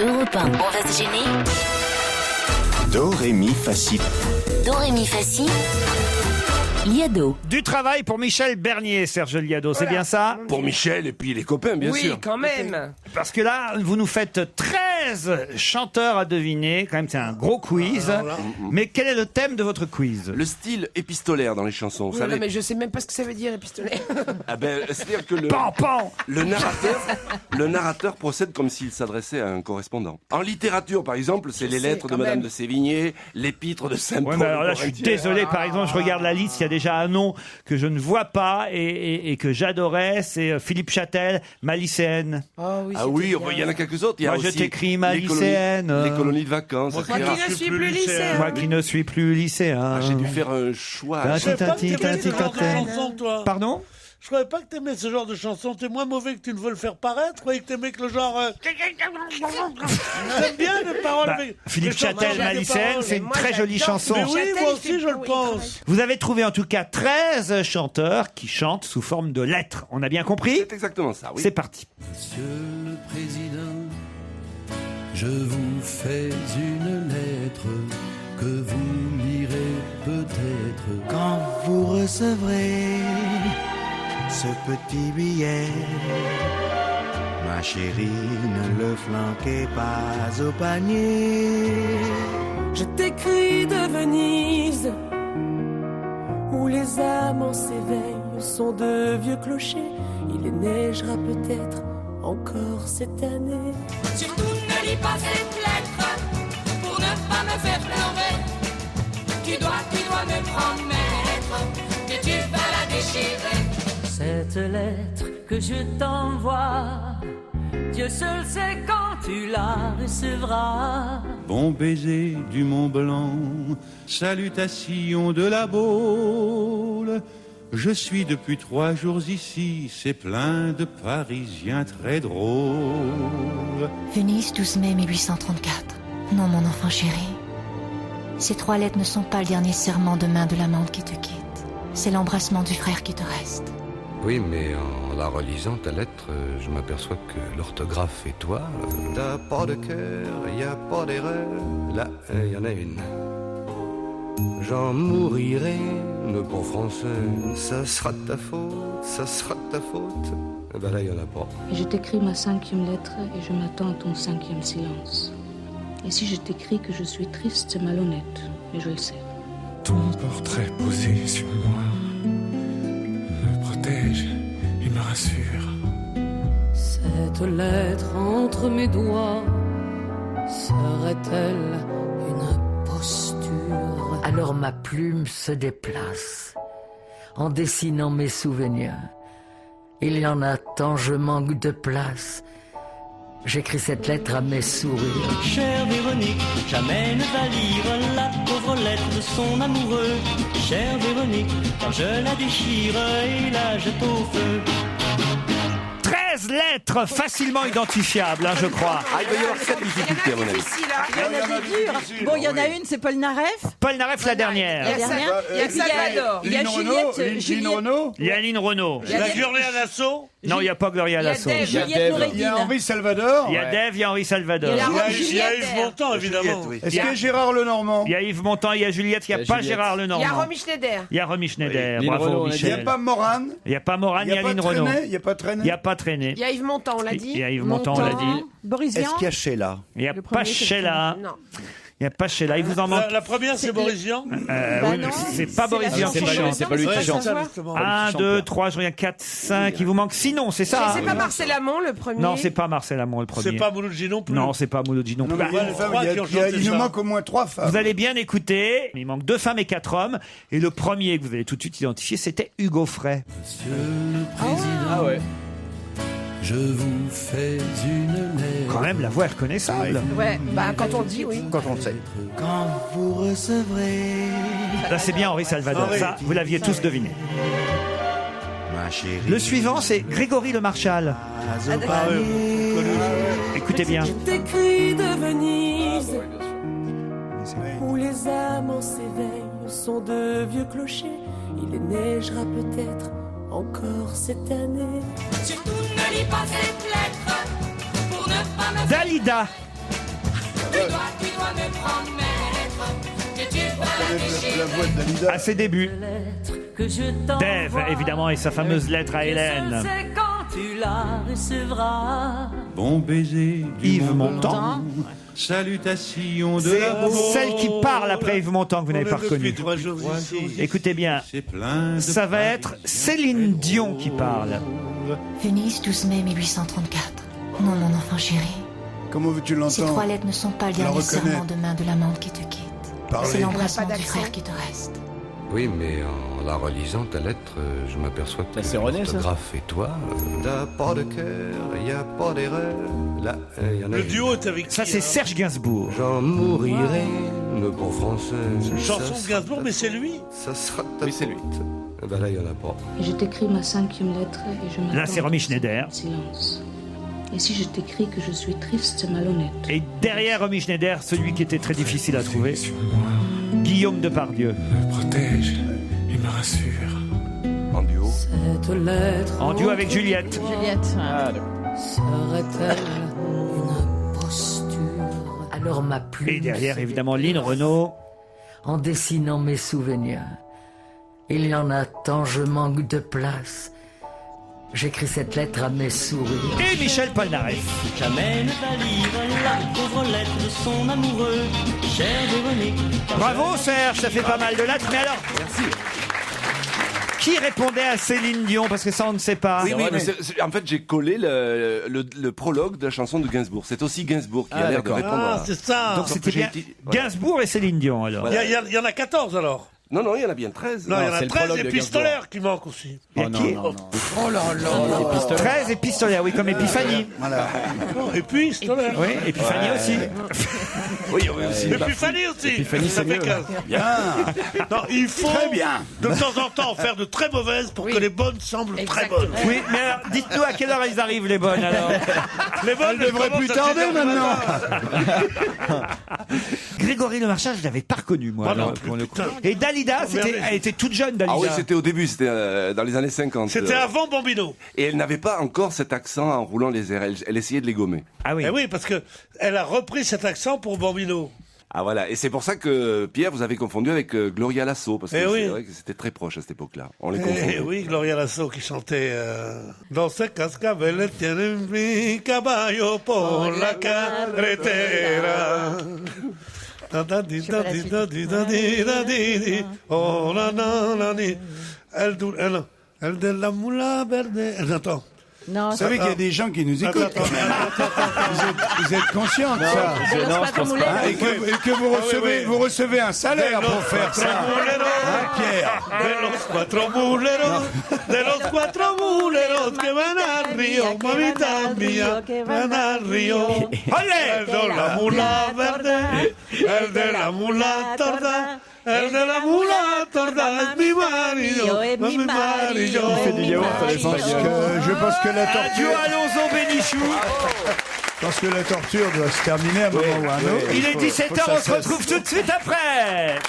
Europe 1, on va se gêner. Do, ré, mi, fa, si. Do, ré, mi, fa, si. Liado. Du travail pour Michel Bernier, Serge Liado, c'est bien ça? Pour Michel et puis les copains, bien sûr. Oui, quand même. Parce que là, vous nous faites 13 chanteurs à deviner. Quand même, c'est un gros quiz. Mais quel est le thème de votre quiz? Le style épistolaire dans les chansons, vous Oui, non, savez. mais je sais même pas ce que ça veut dire, épistolet. Ah ben, c'est-à-dire que Pan, pan. le narrateur procède comme s'il s'adressait à un correspondant. En littérature, par exemple, c'est les sais, lettres de quand Madame même. de Sévigné, l'épître de Saint-Paul. Ouais, mais alors là, je suis désolé. Par exemple, je regarde la liste. Il y a déjà un nom que je ne vois pas et que j'adorais. C'est Philippe Châtel, ma lycéenne. Oh, oui, Ah oui, il y en a quelques autres. Il y a Moi, je aussi t'écris ma les colonies- lycéenne. Les colonies de vacances. Moi etc. qui ne suis plus lycéen. Moi qui ne suis plus lycéen. Ah, j'ai dû faire un choix. Ah, Je savais pas que t'aimais ce genre de Tati-tati-tati. chanson, toi. Pardon? Je croyais pas que t'aimais ce genre de chanson. T'es moins mauvais que tu ne veux le faire paraître. Je croyais que t'aimais que le genre... J'aime bien les paroles. Bah, avec- Philippe les chansons Châtel, avec ma des lycéenne, paroles. c'est une Moi, très jolie j'adore. chanson. Mais oui, Châtel, moi il aussi fait- je le oui, pense. Vous avez trouvé en tout cas 13 chanteurs qui chantent sous forme de lettres. On a bien compris? C'est exactement ça, oui. C'est parti. Monsieur le Président, je vous fais une lettre que vous lirez peut-être. Quand vous recevrez ce petit billet, ma chérie, ne le flanquez pas au panier. Je t'écris de Venise, où les amants s'éveillent, sont de vieux clochers. Il neigera peut-être encore cette année. Surtout ne lis pas cette lettre pour ne pas me faire pleurer. Tu dois me promettre que tu vas la déchirer. Cette lettre que je t'envoie, Dieu seul sait quand tu la recevras. Bon baiser du Mont Blanc, salutations de la Baule. Je suis depuis 3 jours ici, c'est plein de Parisiens très drôles. Venise, 12 mai 1834. Non, mon enfant chéri. Ces 3 lettres ne sont pas le dernier serment de main de l'amante qui te quitte. C'est l'embrassement du frère qui te reste. Oui, mais en la relisant, ta lettre, je m'aperçois que l'orthographe et toi... T'as pas de cœur, y a pas d'erreur. Là, y en a une. J'en mourirai, mais pour français, ça sera de ta faute, ça sera de ta faute. Eh ben là, y en a pas. Et je t'écris ma 5e lettre et je m'attends à ton 5e silence. Et si je t'écris que je suis triste, c'est malhonnête, et je le sais. Ton portrait posé sur moi me protège et me rassure. Cette lettre entre mes doigts serait-elle une imposture? Alors ma plume se déplace en dessinant mes souvenirs. Il y en a tant, je manque de place. J'écris cette lettre à mes sourires. Chère Véronique, jamais ne va lire la pauvre lettre de son amoureux. Chère Véronique, quand je la déchire et la jette au feu. 13 lettres facilement identifiables, je crois. Ah, il va y avoir 7 difficultés, à mon avis. Il y en a des durs. Bon, il y en a une, c'est Paul Naref. Paul Naref, la dernière. Il y a Salvador. Il y a Juliette Yaline Renaud. La Gloria Lasso. Non, il n'y a pas Gloria Lasso. Dave. Juliette Noureddine. Salvador. Il y a Dave, il y a Henri Salvador. Il y a Il y a Yves Montand, évidemment. Juliette, oui. Est-ce qu'il y a Gérard Lenormand? Il y a Yves Montand, il y a Juliette, il n'y a pas Gérard Il y a Lenormand. Romy Schneider. Il y a Romy Schneider. Oui. Bravo, Lynn Renaud, Michel. Morane? Il n'y a pas Morane, il y a Yaline Renaud. Il n'y a pas Traîné? Il n'y a pas Traîné. Il y a Yves Montand, on l'a dit. Il y a Yves Montand, on l'a dit. Boris Vian. Est-ce qu'il y a Sheila? Il n'y a Le pas premier, c'est Sheila. Non. Il n'y a pas Sheila. Il vous en manque. La première, c'est Boris Vian. Oui, mais c'est pas Boris Vian qui chante. c'est pas lui qui chante. 1, 2, 3, je regarde 4, 5. Il vous manque 6 noms, c'est ça? C'est pas Marcel Amont, le premier. Non, c'est pas Marcel Amont, le premier. C'est pas Mouloudji non plus. Non, c'est pas Mouloudji non plus. Bah, Il nous manque au moins 3 femmes. vous allez bien écouter. Il manque 2 femmes et 4 hommes. Et le premier que vous allez tout de suite identifier, c'était Hugo Frey. Monsieur le Président, je vous fais une lettre. Quand même, la voix est reconnaissable. Ouais, bah quand on le dit, oui. Quand on le sait. Quand vous recevrez Là, c'est bien Henri Salvador. Henri. Ça, vous l'aviez tous deviné. ma chérie, Le suivant, c'est Grégory Le Marchal. pas au panier. Écoutez bien. Je t'écris de Venise, où les amants s'éveillent, sont de vieux clochers. Il neigera peut-être encore cette année. Surtout ne lis pas cette lettre pour ne pas me faire Dalida. Tu dois me promettre que tu vas réfléchir. La voix de Dalida. À ses débuts. Que je Dave, évidemment, et sa fameuse lettre à Hélène. sais quand tu la recevras. Bon baiser du Yves Mont Montand. Blanc, salutations de C'est la Baule. celle qui parle après Yves Montand que vous n'avez pas reconnue. 3 jours ici. Écoutez bien, C'est plein de ça va être Céline Dion qui parle. Venise, 12 mai 1834. Non, mon enfant chéri. Comment veux-tu Ces l'entendre? 3 lettres ne sont pas le Je la dernier reconnais. serment de main de l'amante qui te quitte. Parlez. C'est l'embrassement Elle n'a pas du d'accent. frère qui te reste. Oui, mais en la relisant, ta lettre, je m'aperçois que c'est René, ça l'orthographe et toi, t'as pas de cœur, y a pas d'erreur. Là, y en a Le une. duo est avec Ça, qui, c'est alors Serge Gainsbourg. J'en mourirai, le bon français. Une Ça chanson de sera Gainsbourg, ta mais c'est faute. lui. Ça sera ta Oui, c'est lui. faute. Eh ben là, y en a pas. Et je t'écris ma 5e lettre et je m'attends. Là, c'est Romy Schneider. Silence. Et si je t'écris que je suis triste, malhonnête. Et derrière Romy Schneider, celui qui était très difficile à trouver, Guillaume Depardieu. Me protège et me rassure. En duo. Cette lettre En duo avec Juliette. Juliette. Ah, d'accord. serait-elle une posture? Alors ma plume Et derrière, se évidemment, Lynn Renaud. en dessinant mes souvenirs. Il y en a tant, je manque de place. J'écris cette lettre à mes souris. Et Michel Polnareff. Jamais ne va lire la pauvre lettre de son amoureux, cher Véronique. Bravo Serge, ça fait pas mal de lettres. Mais alors, Merci. qui répondait à Céline Dion? Parce que ça, on ne sait pas. Oui, mais en fait, j'ai collé le prologue de la chanson de Gainsbourg. C'est aussi Gainsbourg qui a l'air de d'accord. répondre. Ah, c'est ça. Donc c'était bien Gainsbourg et Céline Dion alors. Il y en a 14 alors. Non, il y en a bien 13. Non, il y en c'est a le 13 prologue et de Pistolaire qui manque aussi. Il y a qui? Oh là là. 13 et Pistolet, oui, comme Épiphanie. Voilà. Non, et puis Pistolaire. Oui, Épiphanie aussi. Oui, aussi. Épiphanie aussi. Épiphanie, ça c'est fait mieux. 15. Bien. Non, il faut Très bien. de temps en temps faire de très mauvaises pour que les bonnes semblent très bonnes. Oui, mais alors, dites-nous à quelle heure elles arrivent les bonnes alors. Les bonnes Elle devrait plus tarder maintenant. Grégory Le Marchal, je l'avais pas reconnu moi. Moi alors, non plus, pour le coup. putain. Et Dalida, Merde. elle était toute jeune Dalida. Ah oui, c'était au début, c'était dans les années 50. C'était avant Bambino. Et elle n'avait pas encore cet accent en roulant les airs. Elle essayait de les gommer. Ah oui. Eh oui, parce que elle a repris cet accent pour Bambino. Ah voilà, et c'est pour ça que Pierre, vous avez confondu avec Gloria Lasso, parce que Eh c'est oui. vrai que c'était très proche à cette époque-là. On les Eh confondait. oui, Gloria Lasso qui chantait Dans ce cascabel tiene mi caballo por la carretera. Oh la la la ni. Elle de la moula verde. J'entends. Non, Vous savez qu'il y a des gens qui nous écoutent quand même. Vous êtes conscient de ça. Et que vous recevez un salaire pour faire ça. Hein, Pierre? De los cuatro muleros que van al río, mamita mía, van al río. El de la mula verde, el de la mula torda. El de la mula torda es mi marido, mi marido. Je pense que la Adieu torture, Alonso Bénichou. je pense que la torture doit se terminer à un moment ou à un autre. Il est Faut 17h, que ça on se cesse. retrouve tout de suite après.